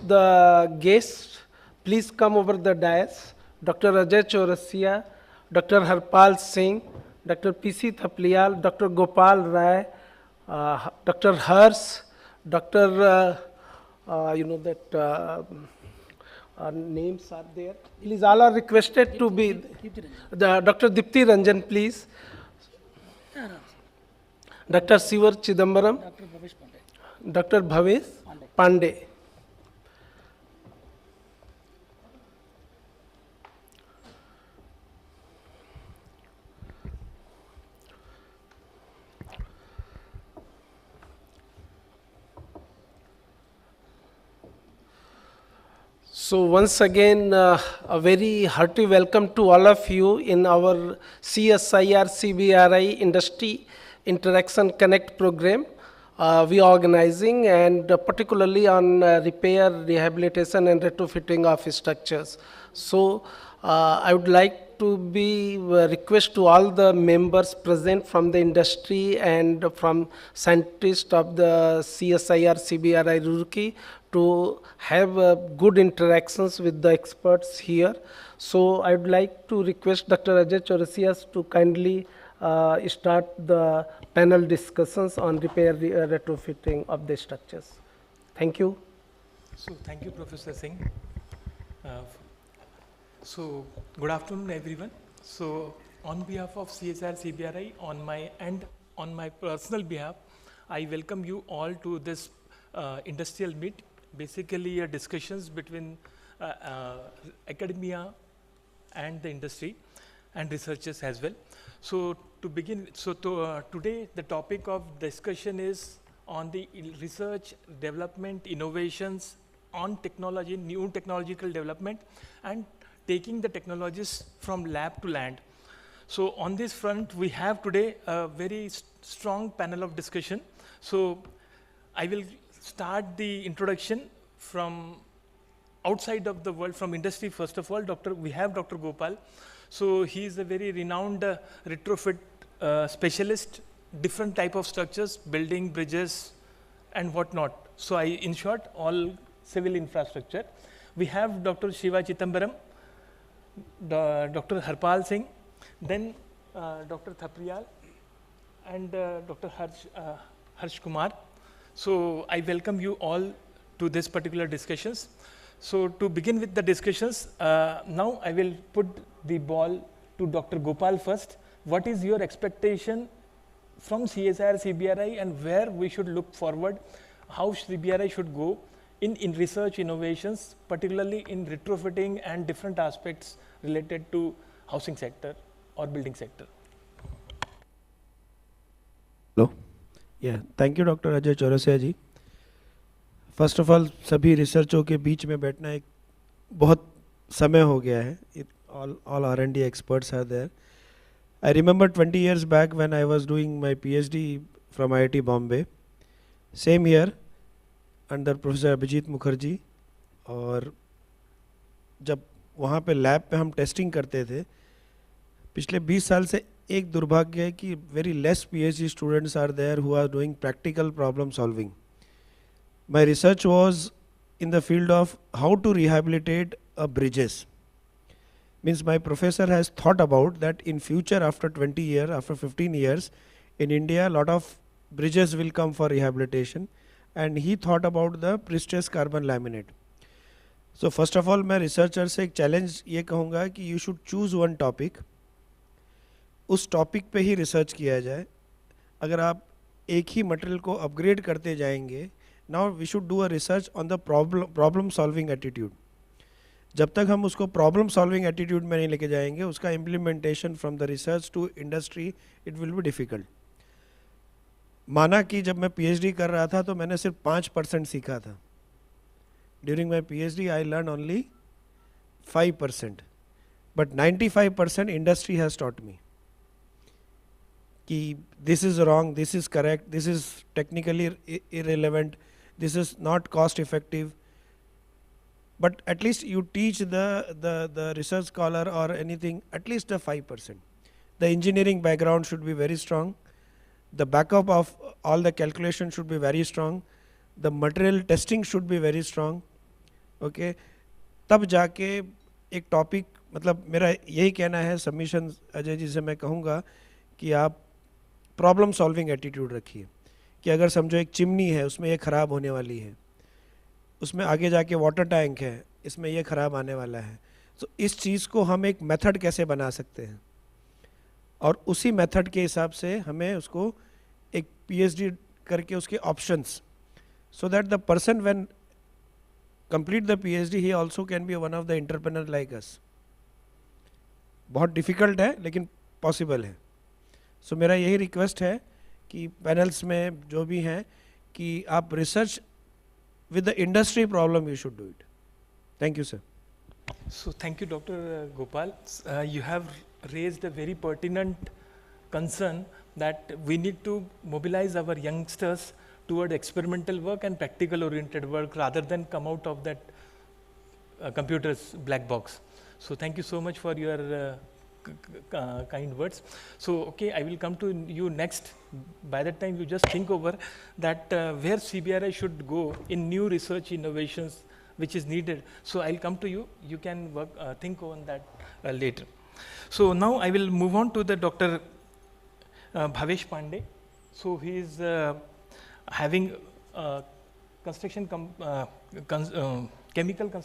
the guests, please come over the dais. Dr. Ajay Chaurasia, Dr. Harpal Singh, Dr. P.C. Thapliyal, Dr. Gopal Rai, Dr. Hers, Dr. Names are there. Please, all are requested to be. The Dr. Dipti Ranjan, please. Dr. Sivar Chidambaram. Dr. Bhavesh Pandey. So once again, a very hearty welcome to all of you in our CSIR-CBRI Industry Interaction Connect program we are organizing, and particularly on repair, rehabilitation and retrofitting of structures. So I would like to be request to all the members present from the industry and from scientists of the CSIR-CBRI Roorkee to have good interactions with the experts here. So I would like to request Dr. Ajay Chaurasia to kindly start the panel discussions on repair retrofitting of the structures. Thank you. So thank you, Professor Singh. So good afternoon, everyone. So on behalf of CSIR-CBRI, on my personal behalf, I welcome you all to this industrial meet. Basically, discussions between academia and the industry and researchers as well. So to begin, today the topic of discussion is on the research, development, innovations on technology, new technological development, and taking the technologies from lab to land. So on this front, we have today a very strong panel of discussion. So I will start the introduction from outside of the world, from industry. First of all, we have Dr. Gopal. So he is a very renowned retrofit specialist, different type of structures, building, bridges, and whatnot. So in short, all civil infrastructure. We have Dr. Shiva Chidambaram, Dr. Harpal Singh, then Dr. Thapliyal, and Dr. Harsh Kumar. So I welcome you all to this particular discussions. So to begin with the discussions, now I will put the ball to Dr. Gopal first. What is your expectation from CSIR-CBRI and where we should look forward, how CBRI should go in research innovations, particularly in retrofitting and different aspects related to housing sector or building sector? Hello. Yeah, thank you, Dr. Ajay Chaurasia ji. First of all सभी रिसर्चों के बीच में बैठना एक बहुत समय हो गया है. all R&D experts are there. I remember 20 years back when I was doing my PhD from IIT Bombay. Same here under Professor Abhijit Mukherjee. और जब वहाँ पे लैब पे हम टेस्टिंग करते थे, पिछले 20 साल से एक दुर्भाग्य है कि very less PhD students are there who are doing practical problem solving. My research was in the field of how to rehabilitate bridges. Means my professor has thought about that in future, after 20 years, after 15 years, in India, a lot of bridges will come for rehabilitation, and he thought about the pre-stressed carbon laminate. So first of all, मैं researcher से एक challenge ये कहूँगा कि you should choose one topic. उस topic पे ही research किया जाए. अगर आप एक ही material को upgrade करते जाएंगे, now we should do a research on the problem solving attitude. जब तक हम उसको problem solving attitude में नहीं लेके जाएंगे, उसका implementation from the research to industry, it will be difficult. माना कि जब मैं PhD कर रहा था तो मैंने सिर्फ 5% सीखा था. During my PhD I learned only 5%, but 95% industry has taught me कि this is wrong, this is correct, this is technically irrelevant, this is not cost effective. But at least you teach the research scholar or anything at least the 5%. The engineering background should be very strong. The backup of all the calculation should be very strong. The material testing should be very strong. Okay, तब जाके एक topic, मतलब मेरा यही कहना है submission Ajay ji से मैं कहूँगा कि आप प्रॉब्लम सॉल्विंग एटीट्यूड रखिए, कि अगर समझो एक चिमनी है उसमें ये ख़राब होने वाली है, उसमें आगे जाके वाटर टैंक है इसमें ये ख़राब आने वाला है, तो इस चीज़ को हम एक मेथड कैसे बना सकते हैं, और उसी मेथड के हिसाब से हमें उसको एक पीएचडी करके उसके options, so that the person when complete the PhD he also can be one of the entrepreneur like us. बहुत डिफ़िकल्ट है लेकिन पॉसिबल है. सो मेरा यही रिक्वेस्ट है कि पैनल्स में जो भी हैं कि आप research with the industry problem you should do it. Thank you sir. So thank you, Dr. Gopal. You have raised a very pertinent concern that we need to mobilize our youngsters toward experimental work and practical oriented work rather than come out of that computer's black box. So thank you so much for your kind words. So okay, I will come to you next. By that time you just think over that where CBRI should go in new research innovations which is needed. So I'll come to you, you can work, think on that later. So now I will move on to the Dr. Bhavesh Pandey. So he is having construction chemical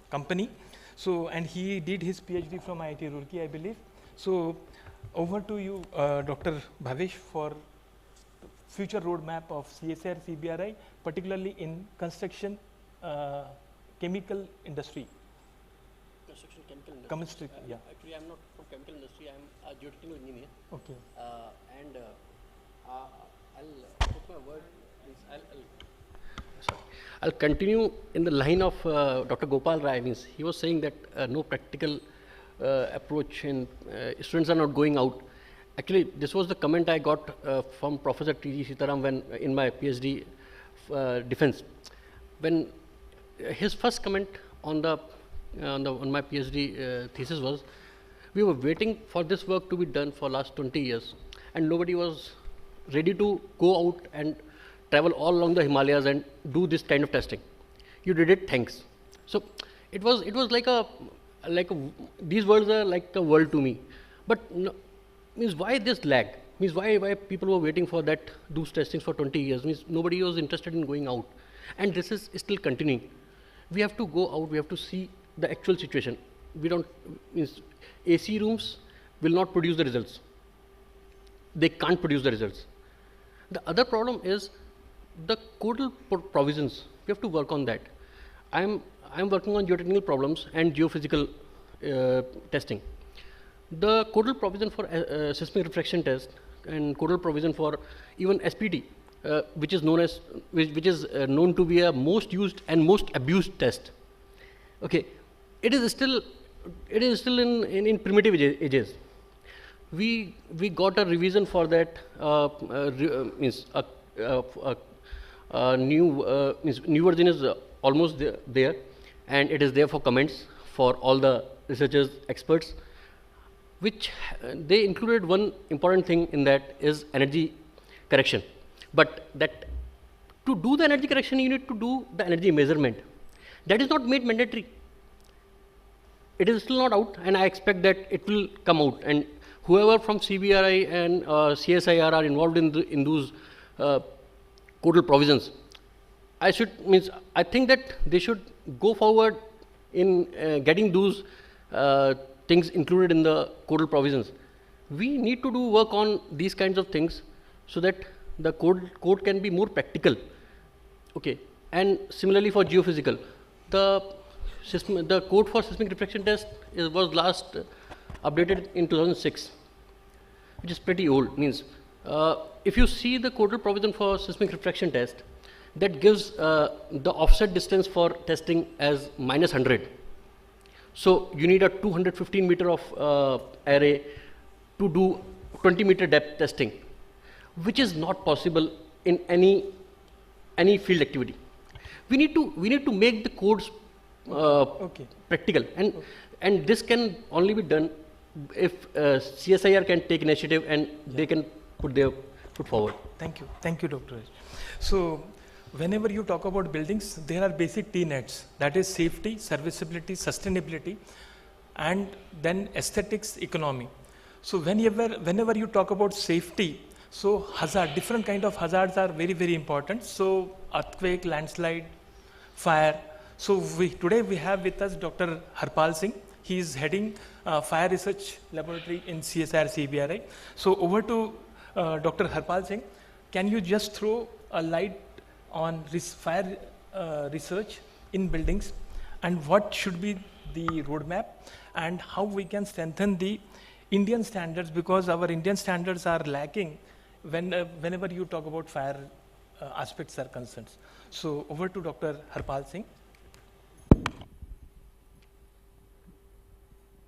company. So and he did his PhD from IIT Roorkee, I believe. So over to you, Dr. Bhavesh, for future roadmap of CSIR-CBRI, particularly in construction chemical industry. Construction chemical industry. Chemistry, yeah. Actually, I'm not from chemical industry. I'm a geotechnical engineer. Okay. And I'll put my word. I'll continue in the line of Dr. Gopal Rai. Means he was saying that no practical approach and students are not going out. Actually, this was the comment I got from Professor T.G. Sitaram when in my PhD defense. When his first comment on my PhD thesis was, we were waiting for this work to be done for last 20 years, and nobody was ready to go out and travel all along the Himalayas and do this kind of testing. You did it, thanks. So it was like these words are like a world to me. But no, means why this lag? Means why people were waiting for those testings for 20 years? Means nobody was interested in going out, and this is still continuing. We have to go out. We have to see the actual situation. We don't means AC rooms will not produce the results. They can't produce the results. The other problem is the codal provisions. We have to work on that. I'm working on geotechnical problems and geophysical testing. The codal provision for seismic refraction test and codal provision for even SPT, which is known to be a most used and most abused test. Okay, it is still in primitive ages. We got a revision for that new version is almost there, and it is there for comments for all the researchers, experts, which they included one important thing in that is energy correction. But that to do the energy correction, you need to do the energy measurement. That is not made mandatory. It is still not out, and I expect that it will come out. And whoever from CBRI and CSIR are involved in those codal provisions, I think that they should go forward in getting those things included in the codal provisions. We need to do work on these kinds of things so that the code can be more practical. Okay, and similarly for geophysical, the code for seismic reflection test was last updated in 2006, which is pretty old. Means if you see the codal provision for seismic refraction test, that gives the offset distance for testing as -100. So you need a 215 meter of array to do 20 meter depth testing, which is not possible in any field activity. We need to make the codes practical, and this can only be done if CSIR can take initiative and they can put their foot forward. Thank you, Dr. Raj. So whenever you talk about buildings, there are basic T nets, that is safety, serviceability, sustainability, and then aesthetics, economy. So whenever you talk about safety, so different kind of hazards are very, very important. So earthquake, landslide, fire. So today we have with us Dr. Harpal Singh. He is heading Fire Research Laboratory in CSIR-CBRI. So over to Dr. Harpal Singh. Can you just throw a light on fire research in buildings, and what should be the roadmap, and how we can strengthen the Indian standards, because our Indian standards are lacking whenever you talk about fire aspects are concerned. So over to Dr. Harpal Singh.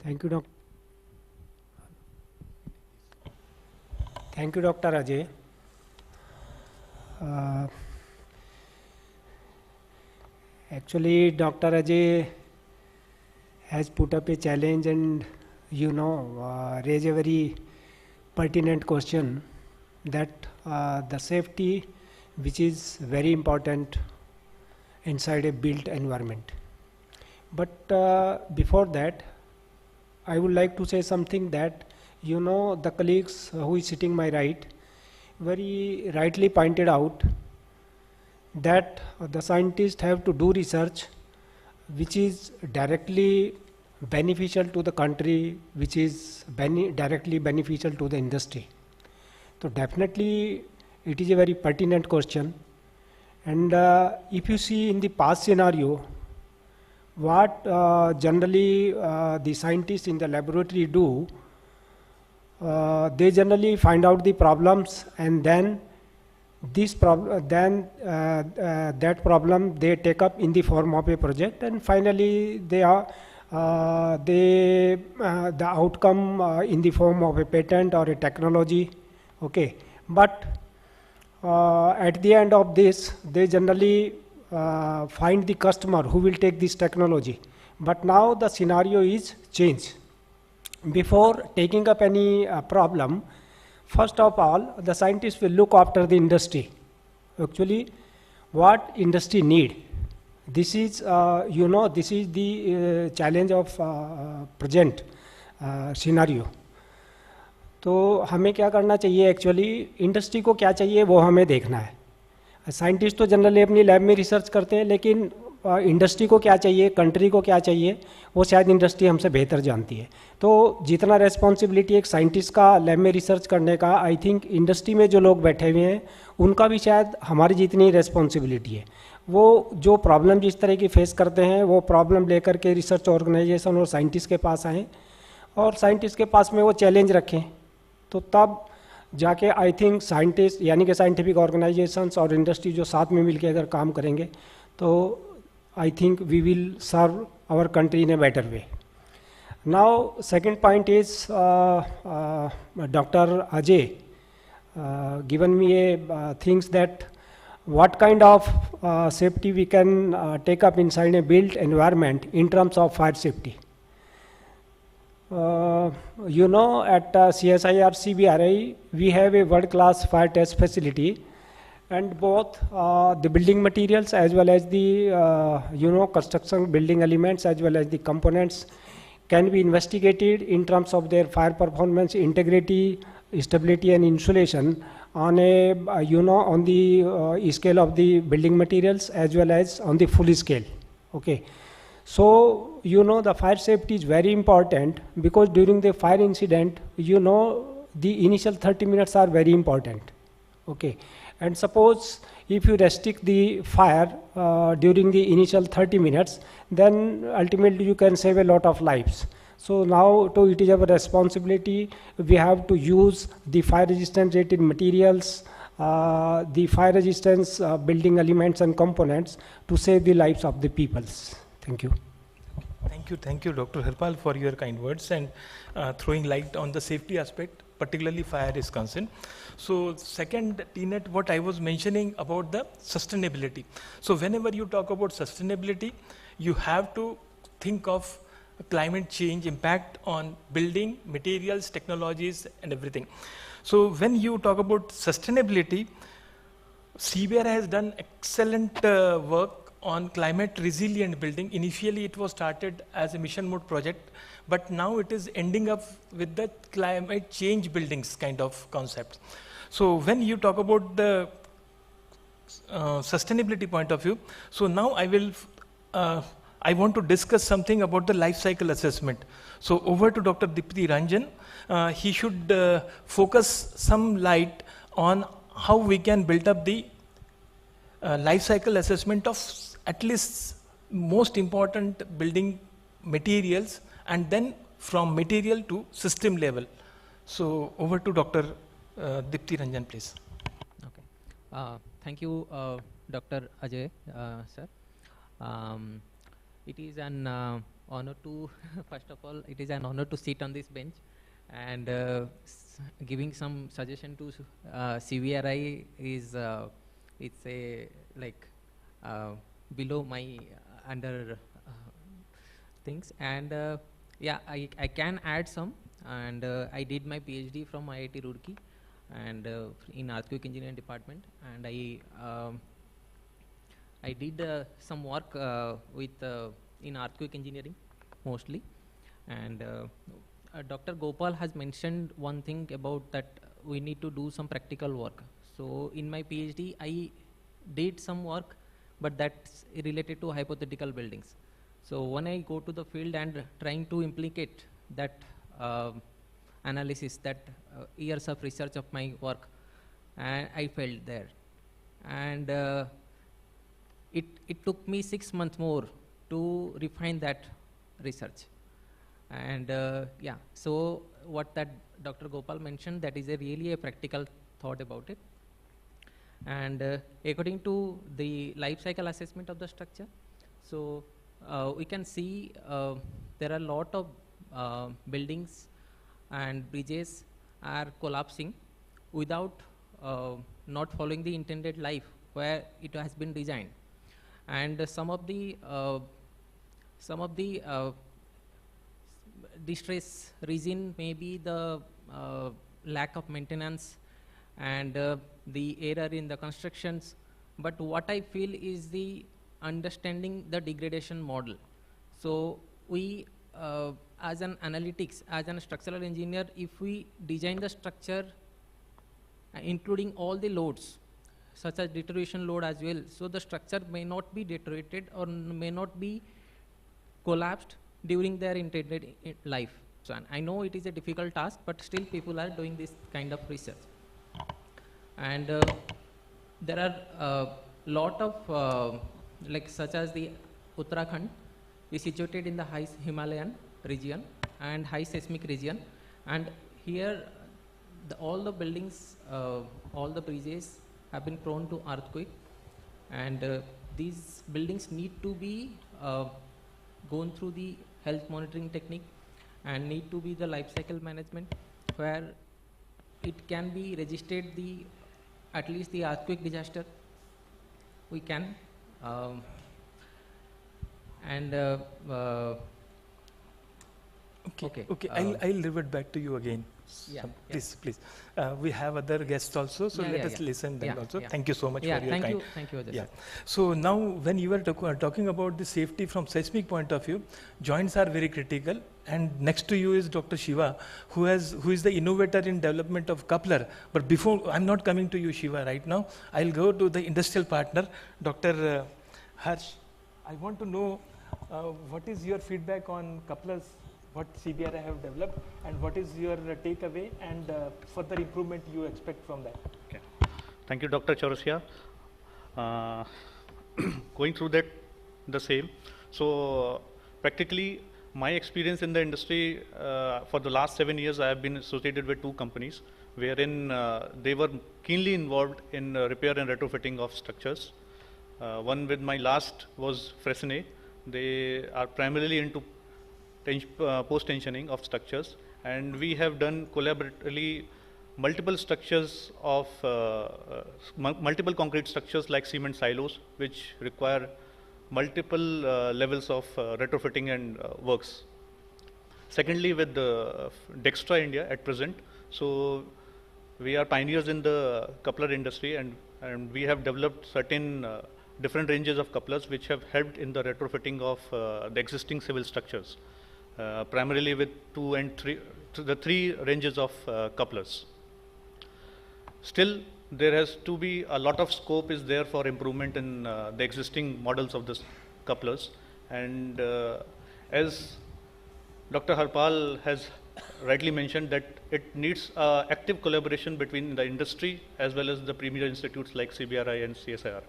Thank you, Thank you, Dr. Ajay. Actually, Dr. Ajay has put up a challenge and, raise a very pertinent question that the safety, which is very important inside a built environment. But before that, I would like to say something that, the colleagues who is sitting my right very rightly pointed out that the scientists have to do research which is directly beneficial to the country, which is directly beneficial to the industry. So definitely it is a very pertinent question. And if you see in the past scenario, what generally the scientists in the laboratory do, they generally find out the problems, and then that problem they take up in the form of a project, and finally the outcome in the form of a patent or a technology. Okay, but at the end of this, they generally find the customer who will take this technology. But now the scenario is changed. Before taking up any problem, first of all, the scientists will look after the industry. Actually, what industry need. This is, this is the challenge of present scenario. तो हमें क्या करना चाहिए, actually industry को क्या चाहिए वो हमें देखना है. साइंटिस्ट तो जनरली अपनी लैब में रिसर्च करते हैं, लेकिन इंडस्ट्री को क्या चाहिए, कंट्री को क्या चाहिए, वो शायद इंडस्ट्री हमसे बेहतर जानती है. तो जितना रेस्पॉन्सिबिलिटी एक साइंटिस्ट का लैब में रिसर्च करने का, आई थिंक इंडस्ट्री में जो लोग बैठे हुए हैं उनका भी शायद हमारी जितनी रेस्पॉन्सिबिलिटी है. वो जो प्रॉब्लम जिस तरह की फेस करते हैं, वो प्रॉब्लम लेकर के रिसर्च ऑर्गेनाइजेशन और साइंटिस्ट के पास आएँ और साइंटिस्ट के पास में वो चैलेंज रखें, तो तब जाके आई थिंक साइंटिस्ट यानी कि साइंटिफिक ऑर्गेनाइजेशंस और इंडस्ट्री जो साथ में मिलकर अगर काम करेंगे, तो I think we will serve our country in a better way. Now, second point is Dr. Ajay given me a things that what kind of safety we can take up inside a built environment in terms of fire safety. At CSIR-CBRI, we have a world-class fire test facility. And both the building materials as well as the construction building elements as well as the components can be investigated in terms of their fire performance, integrity, stability and insulation on a on the scale of the building materials as well as on the full scale. Okay, so the fire safety is very important, because during the fire incident the initial 30 minutes are very important. Okay. And suppose if you restrict the fire during the initial 30 minutes, then ultimately you can save a lot of lives. So now it is our responsibility, we have to use the fire resistant rated materials, the fire resistance building elements and components to save the lives of the peoples. Thank you. Thank you, Dr. Harpal, for your kind words and throwing light on the safety aspect, particularly fire is concerned. So second TNET, what I was mentioning about the sustainability. So whenever you talk about sustainability, you have to think of climate change impact on building, materials, technologies and everything. So when you talk about sustainability, CBRI has done excellent work on climate resilient building. Initially, it was started as a mission mode project, but now it is ending up with the climate change buildings kind of concept. So when you talk about the sustainability point of view, so now I want to discuss something about the life cycle assessment. So over to Dr. Dipti Ranjan. He should focus some light on how we can build up the life cycle assessment of at least most important building materials, and then from material to system level. So over to Dr. Dipti Ranjan, please. Okay. Thank you, Dr. Ajay, sir. It is an honor to, first of all, it is an honor to sit on this bench and giving some suggestion to CBRI is, it's a like below my under things, and yeah, I can add some, and I did my PhD from IIT Roorkee and in earthquake engineering department, and I did some work with in earthquake engineering mostly, and Dr. Gopal has mentioned one thing about that we need to do some practical work. So in my PhD, I did some work, but that's related to hypothetical buildings. So when I go to the field and trying to implicate that analysis, that years of research of my work, and I failed there. And it took me 6 months more to refine that research. And yeah, so what that Dr. Gopal mentioned, that is really a practical thought about it. And according to the life cycle assessment of the structure, so we can see there are a lot of buildings and bridges are collapsing without not following the intended life where it has been designed. And some of the distress reason may be the lack of maintenance and the error in the constructions, but what I feel is the understanding the degradation model. So we as an analytics, as an structural engineer, if we design the structure including all the loads such as deterioration load as well, so the structure may not be deteriorated or may not be collapsed during their intended life. So I know it is a difficult task, but still people are doing this kind of research. And there are a lot of like such as the Uttarakhand is situated in the high Himalayan region and high seismic region, and here all the buildings, all the bridges have been prone to earthquake, and these buildings need to be gone through the health monitoring technique and need to be the life cycle management where it can be registered the at least the earthquake disaster we can and Okay. I'll revert back to you again. Please. We have other guests also, so let us listen them also. Thank you so much for your time. Thank you, Ajay. So now, when you were talking about the safety from seismic point of view, joints are very critical. And next to you is Dr. Shiva, who is the innovator in development of coupler. But before, I'm not coming to you, Shiva, right now. I'll go to the industrial partner, Dr. Harsh. I want to know what is your feedback on couplers, what CBRI have developed, and what is your takeaway and further improvement you expect from that? Okay. Thank you, Dr. Chaurasia. Going through that, the same. So practically, my experience in the industry for the last 7 years, I have been associated with 2 companies, wherein they were keenly involved in repair and retrofitting of structures. One with my last was Fresnay. They are primarily into post-tensioning of structures, and we have done collaboratively multiple structures of multiple concrete structures like cement silos, which require multiple levels of retrofitting and works. Secondly, with Dextra India at present, so we are pioneers in the coupler industry, and and we have developed certain different ranges of couplers which have helped in the retrofitting of the existing civil structures, primarily with the three ranges of couplers. Still, there has to be a lot of scope is there for improvement in the existing models of this couplers, and as Dr. Harpal has rightly mentioned that it needs active collaboration between the industry as well as the premier institutes like CBRI and CSIR.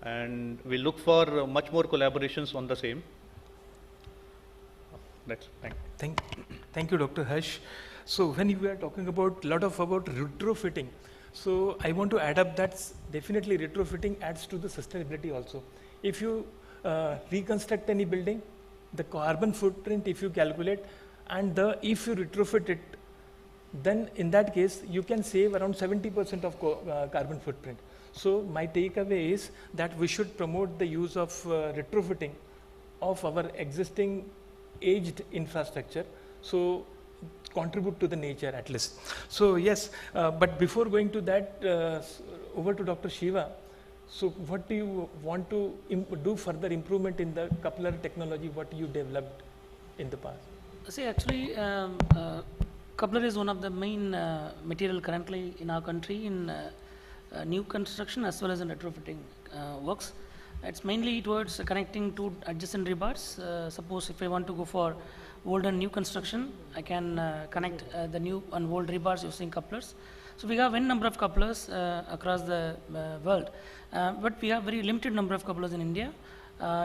And we look for much more collaborations on the same. That's Thank you, Dr. Harsh. So when we are talking about about retrofitting, so I want to add up that definitely retrofitting adds to the sustainability also. If you reconstruct any building, the carbon footprint, if you calculate, and if you retrofit it, then in that case you can save around 70% of carbon footprint. So my takeaway is that we should promote the use of retrofitting of our existing aged infrastructure, so contribute to the nature at least. So yes, but before going to that, over to Dr. Shiva. So what do you want to do further improvement in the coupler technology, what you developed in the past? See, actually, coupler is one of the main material currently in our country in new construction as well as in retrofitting works. It's mainly towards connecting two adjacent rebars. Suppose if I want to go for old and new construction, I can connect the new and old rebars using couplers. So we have n number of couplers across the world, but we have very limited number of couplers in India,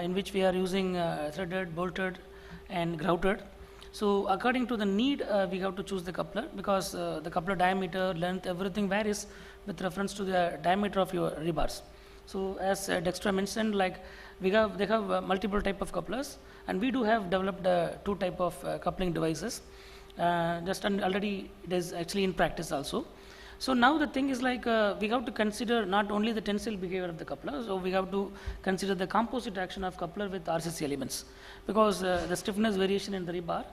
in which we are using threaded, bolted, and grouted. So according to the need, we have to choose the coupler, because the coupler diameter, length, everything varies with reference to the diameter of your rebars. So as Dexter mentioned, like they have multiple type of couplers, and we do have developed two type of coupling devices. Already it is actually in practice also. So now the thing is like we have to consider not only the tensile behavior of the coupler, so we have to consider the composite action of coupler with RCC elements, because the stiffness variation in the rebar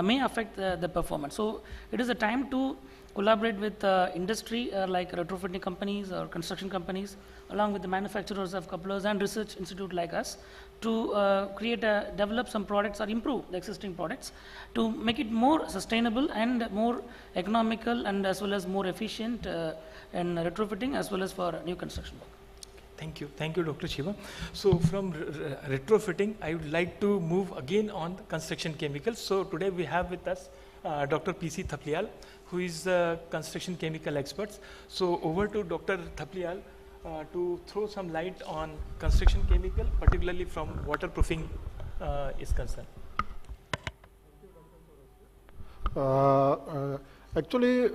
may affect the performance. So it is a time to collaborate with industry like retrofitting companies or construction companies, along with the manufacturers of couplers and research institute like us, to develop some products or improve the existing products to make it more sustainable and more economical, and as well as more efficient in retrofitting as well as for new construction work. Thank you, Dr. Shiva. So from retrofitting, I would like to move again on the construction chemicals. So today we have with us Dr. P.C. Thapliyal, who is a construction chemical expert. So over to Dr. Thapliyal to throw some light on construction chemical, particularly from waterproofing is concerned. Actually,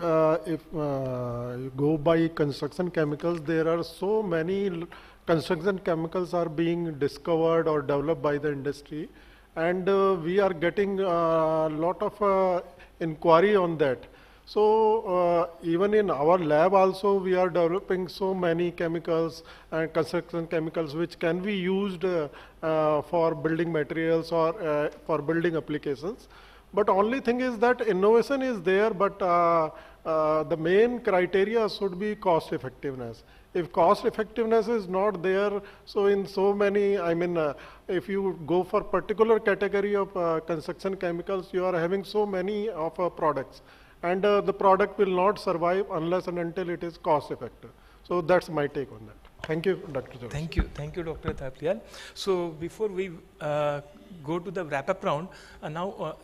if you go by construction chemicals, there are so many construction chemicals are being discovered or developed by the industry, and we are getting a lot of inquiry on that. So even in our lab also we are developing so many chemicals and construction chemicals which can be used for building materials or for building applications. But only thing is that innovation is there, but the main criteria should be cost effectiveness. If cost effectiveness is not there, so in so many, if you go for particular category of construction chemicals, you are having so many of products, and the product will not survive unless and until it is cost effective. So that's my take on that. Thank you, Dr. Jones. Thank you, Dr. Thapliyal. So before we go to the wrap-up round, now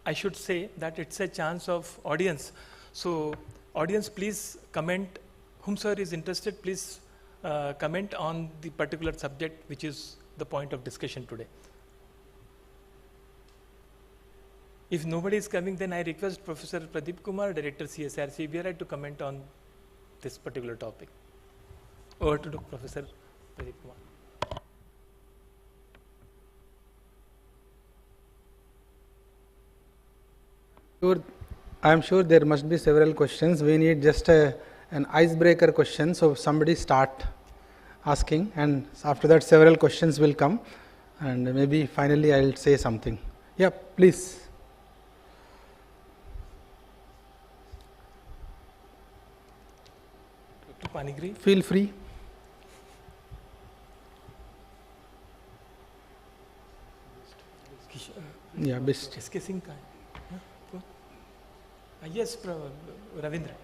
I should say that it's a chance of audience. So audience, please comment. Whom sir is interested, please comment on the particular subject which is the point of discussion today. If nobody is coming, then I request Professor Pradeep Kumar, Director CSIR-CBRI, to comment on this particular topic. Over to Professor Pradeep Kumar. I am sure there must be several questions. We need just an icebreaker question. So somebody start asking, and after that several questions will come, and maybe finally I will say something. Yeah, please. Panigree. Feel free. Yeah, best. इसके सिंह का है yes Ravindra.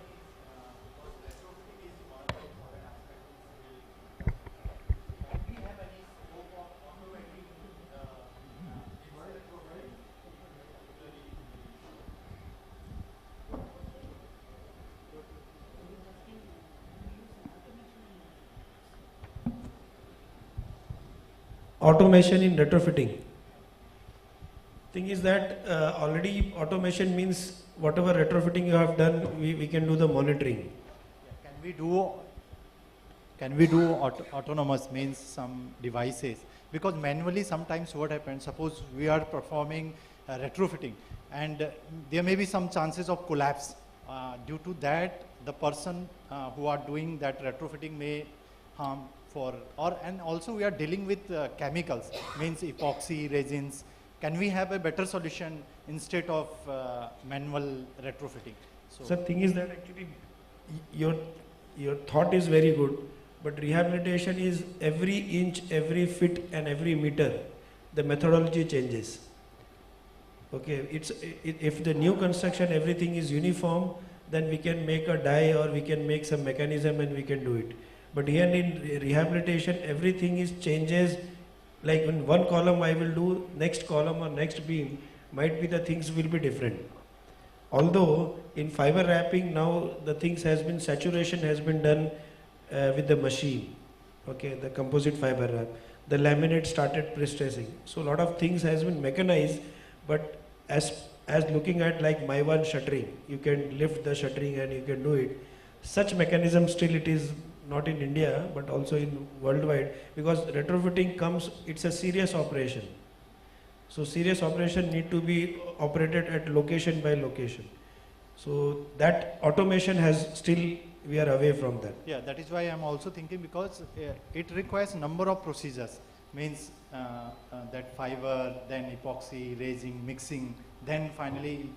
Automation in retrofitting. Thing is that already automation means whatever retrofitting you have done, we can do the monitoring. Can we do autonomous means some devices? Because manually sometimes what happens, suppose we are performing retrofitting and there may be some chances of collapse. Due to that, the person who are doing that retrofitting may harm and also we are dealing with chemicals, means epoxy, resins. Can we have a better solution instead of manual retrofitting? So thing is that actually your thought is very good, but rehabilitation is every inch, every feet and every meter, the methodology changes. Okay, if the new construction everything is uniform, then we can make a die or we can make some mechanism and we can do it. But here in rehabilitation, everything is changes. Like in one column I will do, next column or next beam, might be the things will be different. Although in fiber wrapping now the things has been, saturation has been done with the machine. Okay, the composite fiber wrap. The laminate started pre-stressing. So a lot of things has been mechanized, but as looking at like my one shuttering, you can lift the shuttering and you can do it. Such mechanism still it is not in India, but also in worldwide, because retrofitting comes, it's a serious operation. So serious operation need to be operated at location by location. So that automation has still, we are away from that. Yeah, that is why I am also thinking, because it requires number of procedures, means that fiber, then epoxy, raising, mixing, then finally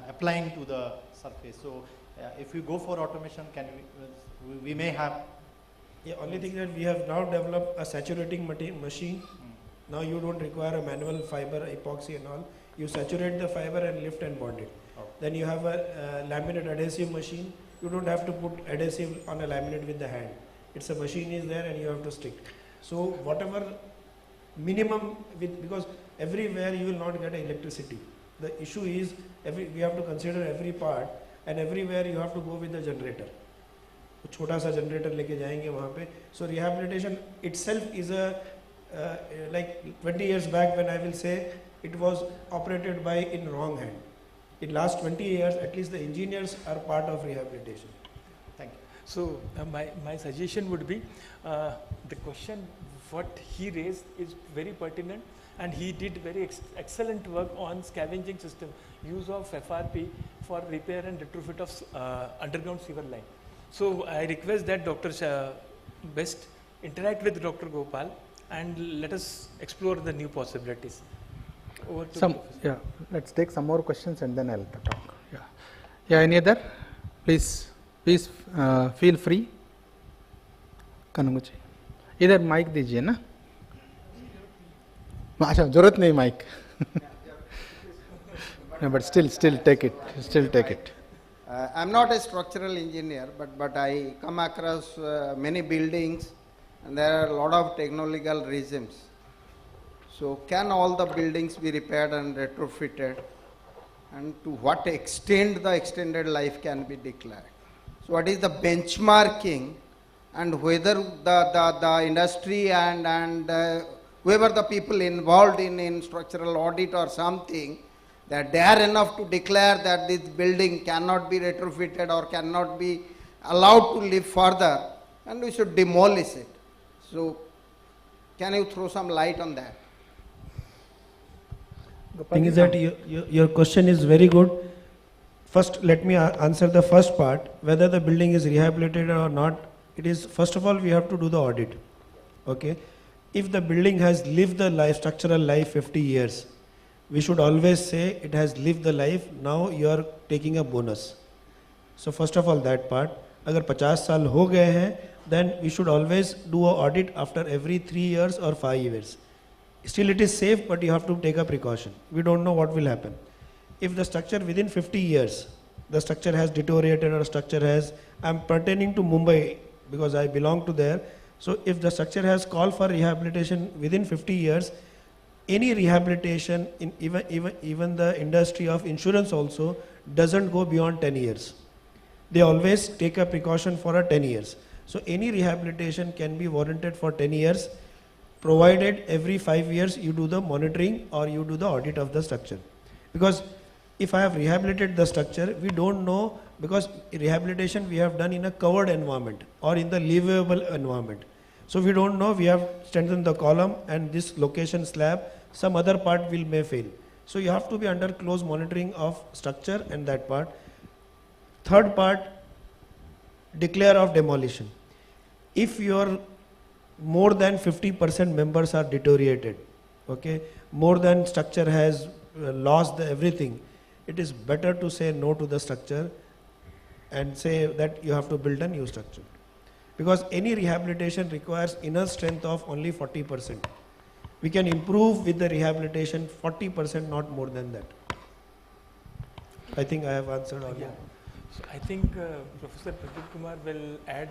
applying to the surface. So if we go for automation, we may have. Yeah, only thing that we have now developed a saturating machine. Now you don't require a manual fiber, epoxy and all. You saturate the fiber and lift and bond it. Then you have a laminate adhesive machine. You don't have to put adhesive on a laminate with the hand. It's a machine is there and you have to stick. So whatever minimum because everywhere you will not get electricity. The issue is we have to consider every part and everywhere you have to go with the generator. छोटा सा generator लेके जाएंगे वहाँ पे. So rehabilitation itself is like 20 years back when I will say it was operated by in wrong hand. In last 20 years, at least the engineers are part of rehabilitation. Thank you. So my suggestion would be the question what he raised is very pertinent, and he did very excellent work on scavenging system, use of FRP for repair and retrofit of underground sewer line. So I request that Dr. Best interact with Dr. Gopal and let us explore the new possibilities. Over to let's take some more questions and then I'll talk. Yeah, any other? Please feel free. इधर mic दीजिए ना. अच्छा, जरूरत नहीं mic. No, but still take it. I'm not a structural engineer, but I come across many buildings and there are a lot of technological regimes. So can all the buildings be repaired and retrofitted, and to what extent the extended life can be declared? So what is the benchmarking, and whether the industry and whoever the people involved in structural audit or something, that they are enough to declare that this building cannot be retrofitted or cannot be allowed to live further and we should demolish it. So can you throw some light on that? The thing is that your question is very good. First, let me answer the first part, whether the building is rehabilitated or not. It is, first of all, we have to do the audit. Okay. If the building has lived the structural life 50 years, we should always say it has lived the life, now you are taking a bonus. So first of all that part. अगर 50 साल हो गए हैं, then we should always do a audit after every 3 years or 5 years. Still it is safe, but you have to take a precaution. We don't know what will happen. If the structure within 50 years, the structure has deteriorated or structure has, I'm pertaining to Mumbai because I belong to there. So if the structure has called for rehabilitation within 50 years, any rehabilitation in even the industry of insurance also doesn't go beyond 10 years. They always take a precaution for a 10 years. So any rehabilitation can be warranted for 10 years, provided every 5 years you do the monitoring or you do the audit of the structure. Because if I have rehabilitated the structure, we don't know, because rehabilitation we have done in a covered environment or in the livable environment. So we don't know, we have strengthened the column and this location slab, some other part may fail. So you have to be under close monitoring of structure and that part. Third part, declare of demolition. If your more than 50% members are deteriorated, okay, more than structure has lost everything, it is better to say no to the structure and say that you have to build a new structure. Because any rehabilitation requires inner strength of only 40%. We can improve with the rehabilitation 40%, not more than that. I think I have answered all. Yeah. So I think Professor Pradeep Kumar will add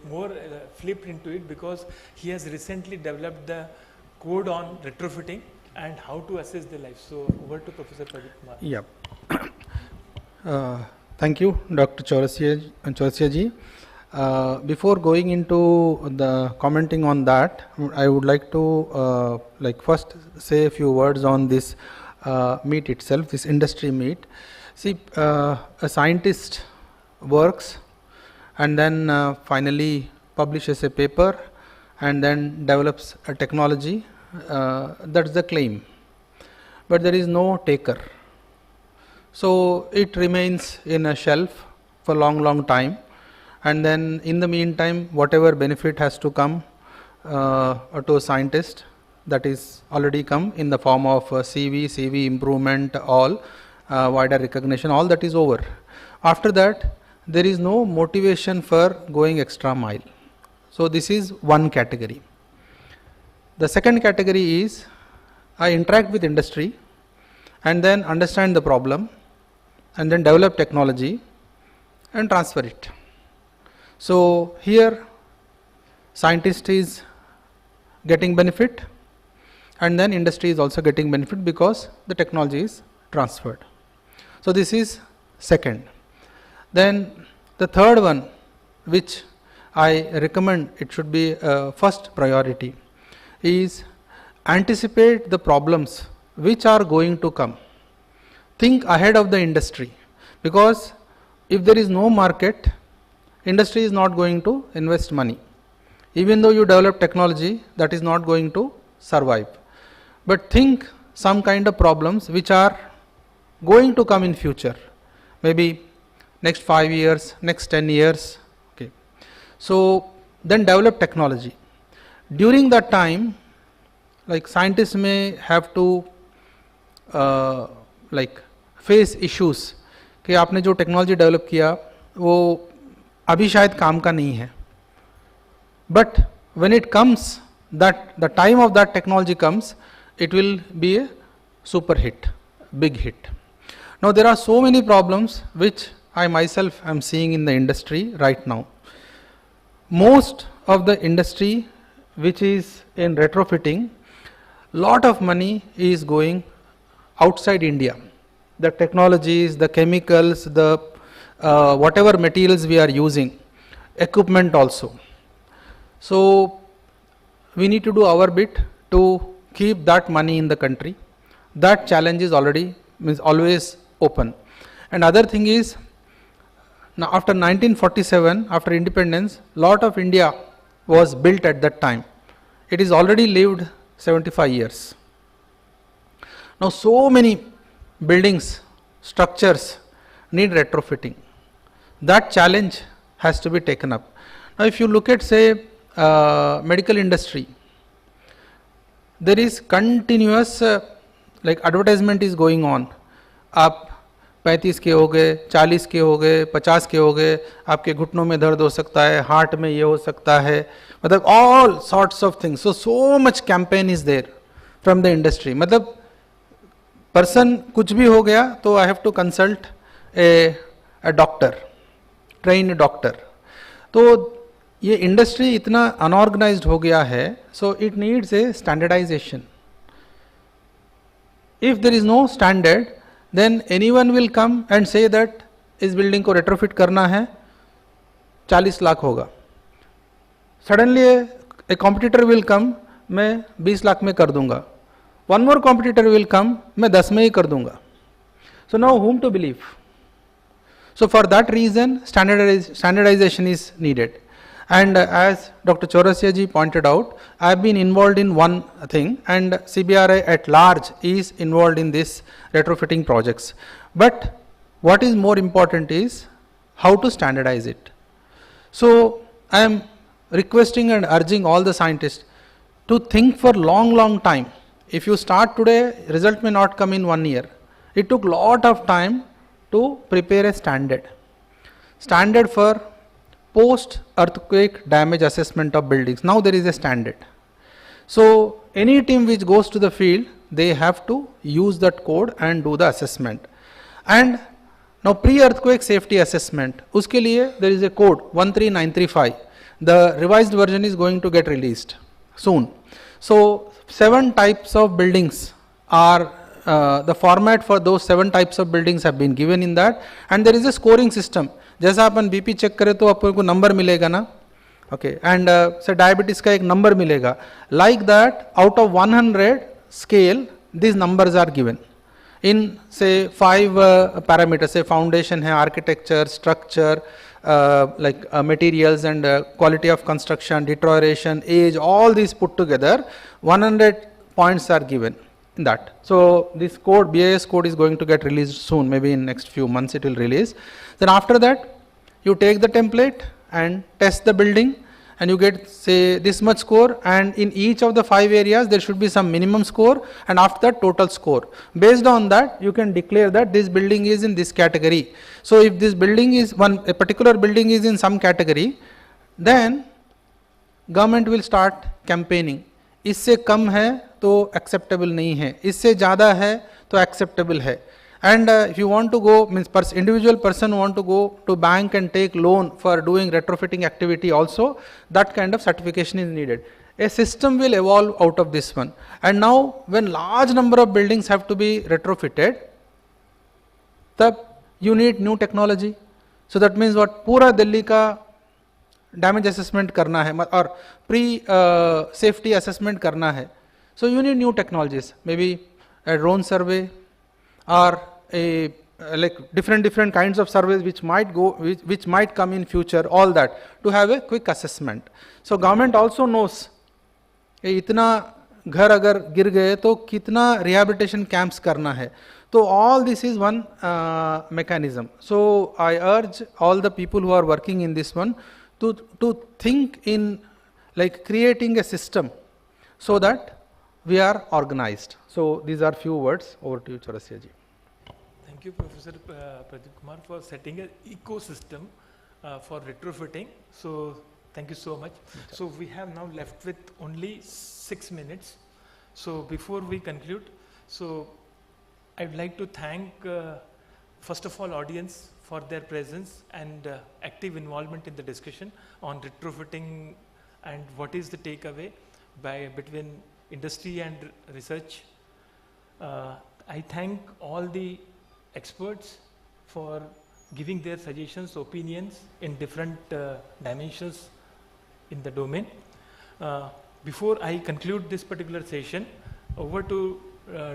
more flip into it, because he has recently developed the code on retrofitting and how to assess the life. So over to Professor Pradeep Kumar. Yeah. Thank you, Dr. Chaurasia ji. Before going into the commenting on that, I would like to first say a few words on this meet itself, this industry meet. See, a scientist works and then finally publishes a paper and then develops a technology. That's the claim, but there is no taker. So it remains in a shelf for long time, and then in the meantime whatever benefit has to come to a scientist, that is already come in the form of CV improvement, all wider recognition, all that is over. After that there is no motivation for going extra mile. So this is one category. The second category is I interact with industry and then understand the problem and then develop technology and transfer it. So here scientist is getting benefit and then industry is also getting benefit because the technology is transferred. So this is second. Then the third one, which I recommend it should be first priority, is anticipate the problems which are going to come. Think ahead of the industry, because if there is no market, industry is not going to invest money. Even though you develop technology, that is not going to survive. But think some kind of problems which are going to come in future, maybe next 5 years, next 10 years. Okay. So then develop technology. During that time, like scientists may have to face issues कि आपने जो technology develop किया वो अभी शायद काम का नहीं है, but when it comes, that the time of that technology comes, it will be a super hit, big hit. Now there are so many problems which I myself am seeing in the industry right now. Most of the industry which is in retrofitting, lot of money is going outside India. The technologies, the chemicals, the whatever materials we are using, equipment also. So we need to do our bit to keep that money in the country. That challenge is always open. And other thing is, now after 1947, after independence, lot of India was built at that time. It is already lived 75 years. Now so many buildings, structures need retrofitting. That challenge has to be taken up. Now if you look at, say, medical industry, there is continuous advertisement is going on. आप 35 के हो गए, 40 के हो गए, 50 के हो गए, आपके घुटनों में दर्द हो सकता है, हार्ट में ये हो सकता है, मतलब all sorts of things. So much campaign is there from the industry. मतलब पर्सन कुछ भी हो गया तो I have to consult a doctor, trained doctor. तो ये इंडस्ट्री इतना अनऑर्गेनाइज्ड हो गया है, so it needs a standardisation. If there is no standard, then anyone will come and say that इस बिल्डिंग को रेट्रोफिट करना है, 40 लाख होगा. Suddenly A competitor will come, मैं 20 लाख में कर दूंगा. One more competitor will come, मैं 10 में ही कर दूंगा. So now whom to believe? So for that reason, standardization is needed. And as Dr. Chaurasia ji pointed out, I have been involved in one thing, and CBRI at large is involved in this retrofitting projects. But what is more important is how to standardize it. So I am requesting and urging all the scientists to think for long time. If you start today, result may not come in 1 year. It took lot of time to prepare a standard for post earthquake damage assessment of buildings. Now there is a standard. So any team which goes to the field, they have to use that code and do the assessment. And now pre-earthquake safety assessment, uske liye there is a code 13935. The revised version is going to get released soon. So 7 types of buildings are the format for those 7 types of buildings have been given in that, and there is a scoring system. जैसा अपन BP check करें तो आपको number मिलेगा ना, okay, and से diabetes का एक number मिलेगा. Like that out of 100 scale this numbers are given इन से 5 पैरामीटर्स. से फाउंडेशन है, architecture, structure, like materials and quality of construction, deterioration, age, all these put together, 100 points are given in that. So this code, BIS code, is going to get released soon, maybe in next few months it will release. Then after that, you take the template and test the building, and you get, say, this much score, and in each of the 5 areas there should be some minimum score, and after that total score. Based on that, you can declare that this building is in this category. So if this building is a particular building is in some category, then government will start campaigning. इससे कम है तो acceptable नहीं है, इससे ज़्यादा है तो acceptable है. And if you want to go, means individual person want to go to bank and take loan for doing retrofitting activity also, that kind of certification is needed. A system will evolve out of this one. And now when large number of buildings have to be retrofitted, you need new technology. So that means what, पूरा दिल्ली का damage assessment करना है और pre-safety assessment करना है. So you need new technologies, maybe a drone survey or a like different kinds of surveys which might come in future, all that, to have a quick assessment. So government also knows इतना घर अगर गिर गए तो कितना rehabilitation camps करना है. So all this is one mechanism. So I urge all the people who are working in this one to think in like creating a system so that we are organized. So these are few words. Over to you, Chaurasia ji. Thank you, Professor Pradeep Kumar, for setting an ecosystem for retrofitting. So thank you so much. So we have now left with only 6 minutes. So before we conclude, so I would like to thank first of all audience for their presence and active involvement in the discussion on retrofitting and what is the takeaway between industry and research. I thank all the experts for giving their suggestions, opinions in different dimensions in the domain. Before I conclude this particular session, over to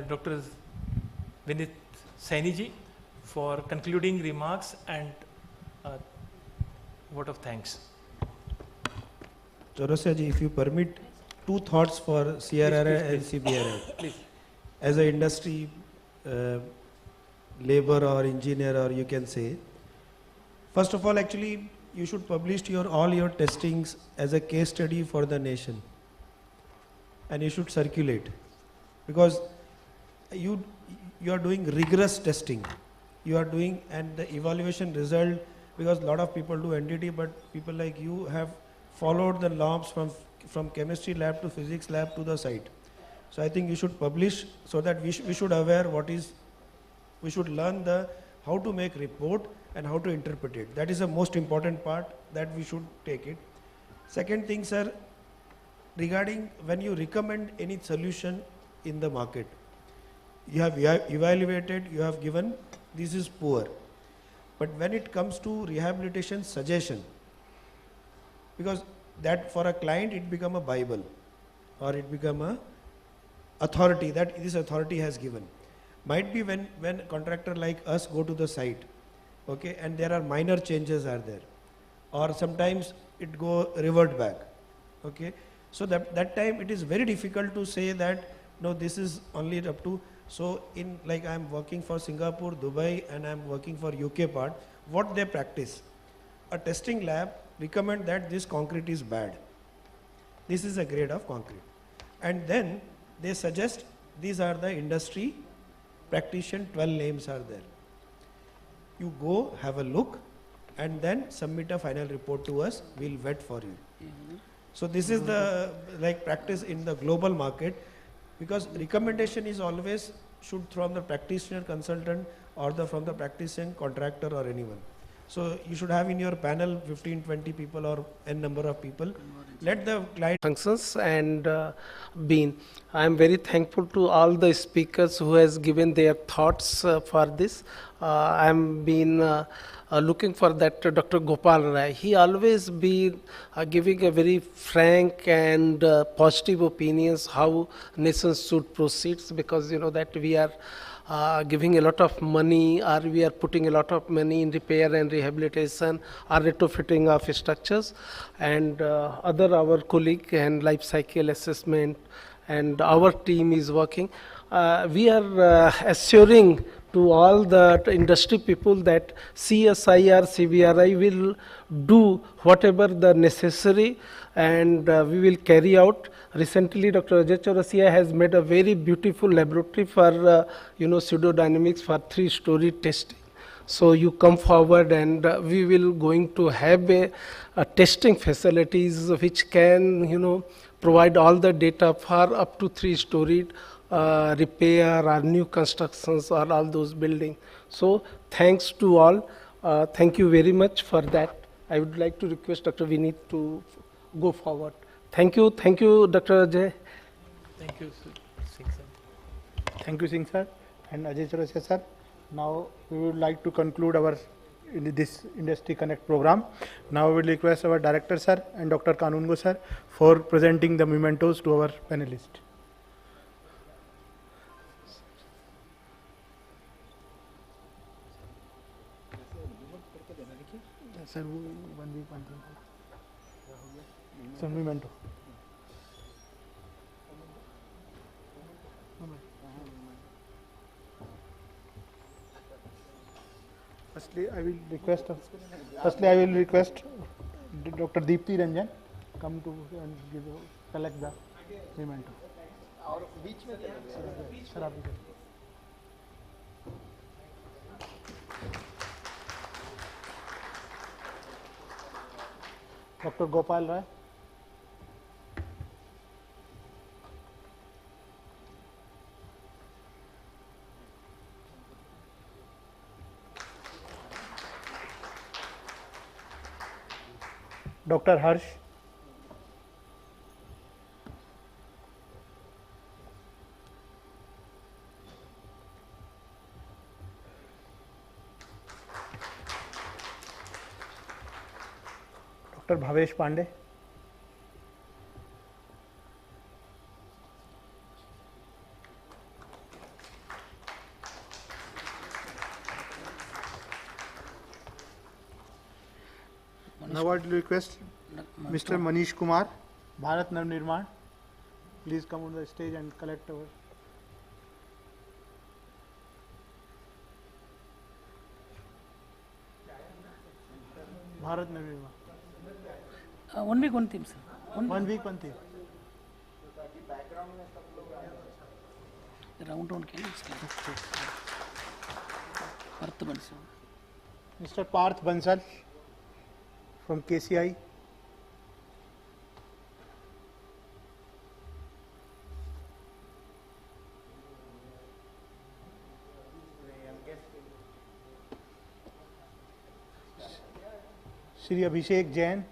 Dr. Vinit Saini ji for concluding remarks and vote of thanks. Chaurasia ji, if you permit, 2 thoughts for CSIR and CBRI. Please. As an industry, labor or engineer, or you can say, first of all, actually, you should publish all your testings as a case study for the nation, and you should circulate, because you are doing rigorous testing. you are doing, and the evaluation result, because a lot of people do NDT, but people like you have followed the norms from chemistry lab to physics lab to the site. So I think you should publish so that we should aware we should learn how to make report and how to interpret it. That is the most important part that we should take it. Second thing, sir, regarding when you recommend any solution in the market, you have evaluated, you have given, this is poor. But when it comes to rehabilitation suggestion, because that for a client it become a Bible, or it become a authority that this authority has given. Might be when contractor like us go to the site, okay, and there are minor changes are there, or sometimes it go revert back, okay. So that time it is very difficult to say that no, this is only up to. So in like I am working for Singapore, Dubai, and I am working for UK part, what they practice, a testing lab recommend that this concrete is bad. This is a grade of concrete, and then they suggest these are the industry practitioner 12 names are there. You go have a look and then submit a final report to us. We'll vet for you. So this is the like practice in the global market, because recommendation is always should from the practitioner consultant or from the practicing contractor or anyone. So you should have in your panel 15, 20 people or n number of people. Let the client functions and been. I am very thankful to all the speakers who has given their thoughts for this. I am been looking for that Dr. Gopal Rai. He always been giving a very frank and positive opinions how nations should proceed, because you know that we are giving a lot of money, or we are putting a lot of money in repair and rehabilitation or retrofitting of structures, and other our colleague and life cycle assessment, and our team is working. We are assuring to all the industry people that CSIR-CBRI will do whatever the necessary, and we will carry out. Recently, Dr. Ajay Chaurasia has made a very beautiful laboratory for pseudodynamics for 3-story testing. So you come forward, and we will going to have a testing facilities which can provide all the data for up to 3-story repair or new constructions or all those buildings. So thanks to all. Thank you very much for that. I would like to request Dr. Vineet to go forward. Thank you, Dr. Ajay. Thank you, Singh sir. Thank you, Singh sir and Ajay Chaurasia sir. Now we would like to conclude our this Industry Connect program. Now we will request our director sir and Dr. Kanungo sir for presenting the mementos to our panelists. Sir, 1 week, 1 thing. Some memento. Firstly, I will request Dr. Deepti Ranjan come to and collect the memento. Sir, आप भी करें. Dr. Gopal Rai. Dr. Harsh. Dr. Bhavesh Pandey. Now I would request Mr. Manish Kumar, Bharat Nav Nirman, please come on the stage and collect our Bharat Nav Nirman. 1 week, 1 theme, sir. 1 week, 1 theme. Round can explain. Mr. Parth Bansal from KCI. Shri Abhishek Jain.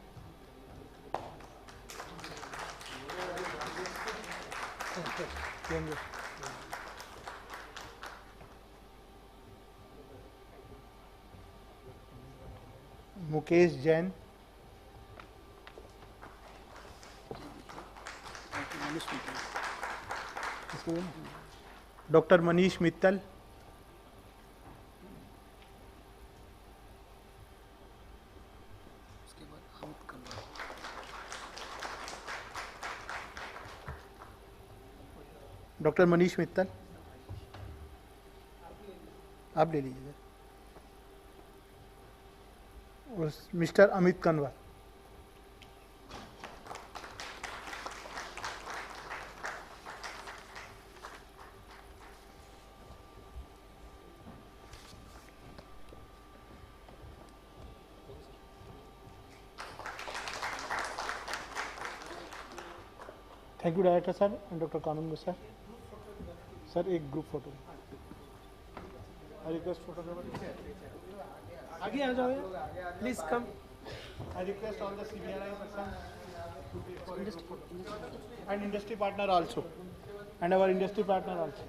Mukesh Jain. Dr. Manish Mittal. Doctor Manish Mittal, आप ले लीजिए। और mister Amit Kanwar. Thank you director sir and doctor कानून sir. Sir एक group photo request photographer आगे आ जाओ, please come. I request all the CBRI persons to be for a group photo. And industry partner also, and our industry partner also.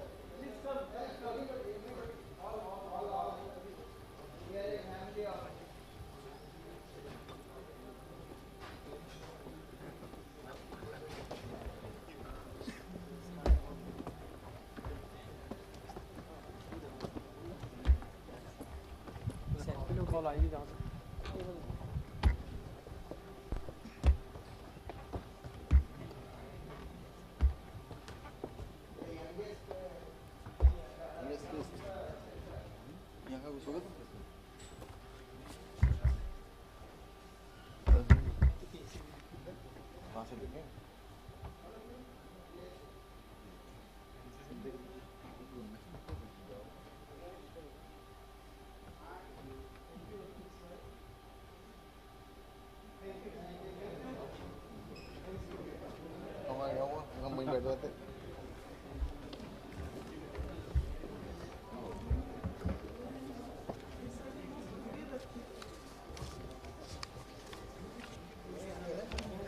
Call आएगी जहाँ से।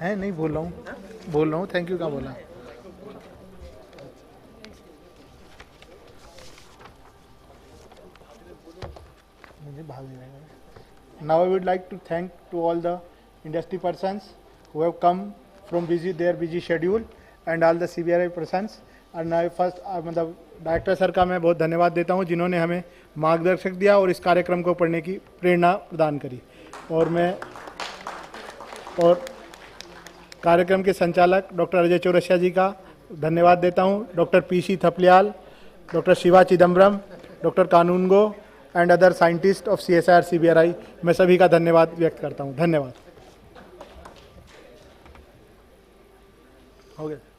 है नहीं बोल रहा हूँ थैंक यू क्या बोला। मुझे भाग नहीं रहेगा। Now I would like to thank to all the industry persons who have come from their busy schedule and all the CBRI persons. और now first मतलब डायरेक्टर सर का मैं बहुत धन्यवाद देता हूँ जिन्होंने हमें मार्गदर्शक दिया और इस कार्यक्रम को पढ़ने की प्रेरणा प्रदान करी। और कार्यक्रम के संचालक डॉक्टर अजय चौरसिया जी का धन्यवाद देता हूँ, doctor PC Thapliyal, doctor Shiva Chidambaram, doctor Kanungo and other scientist of CSIR-CBRI। मैं सभी का धन्यवाद व्यक्त करता हूँ। धन्यवाद। हो गया।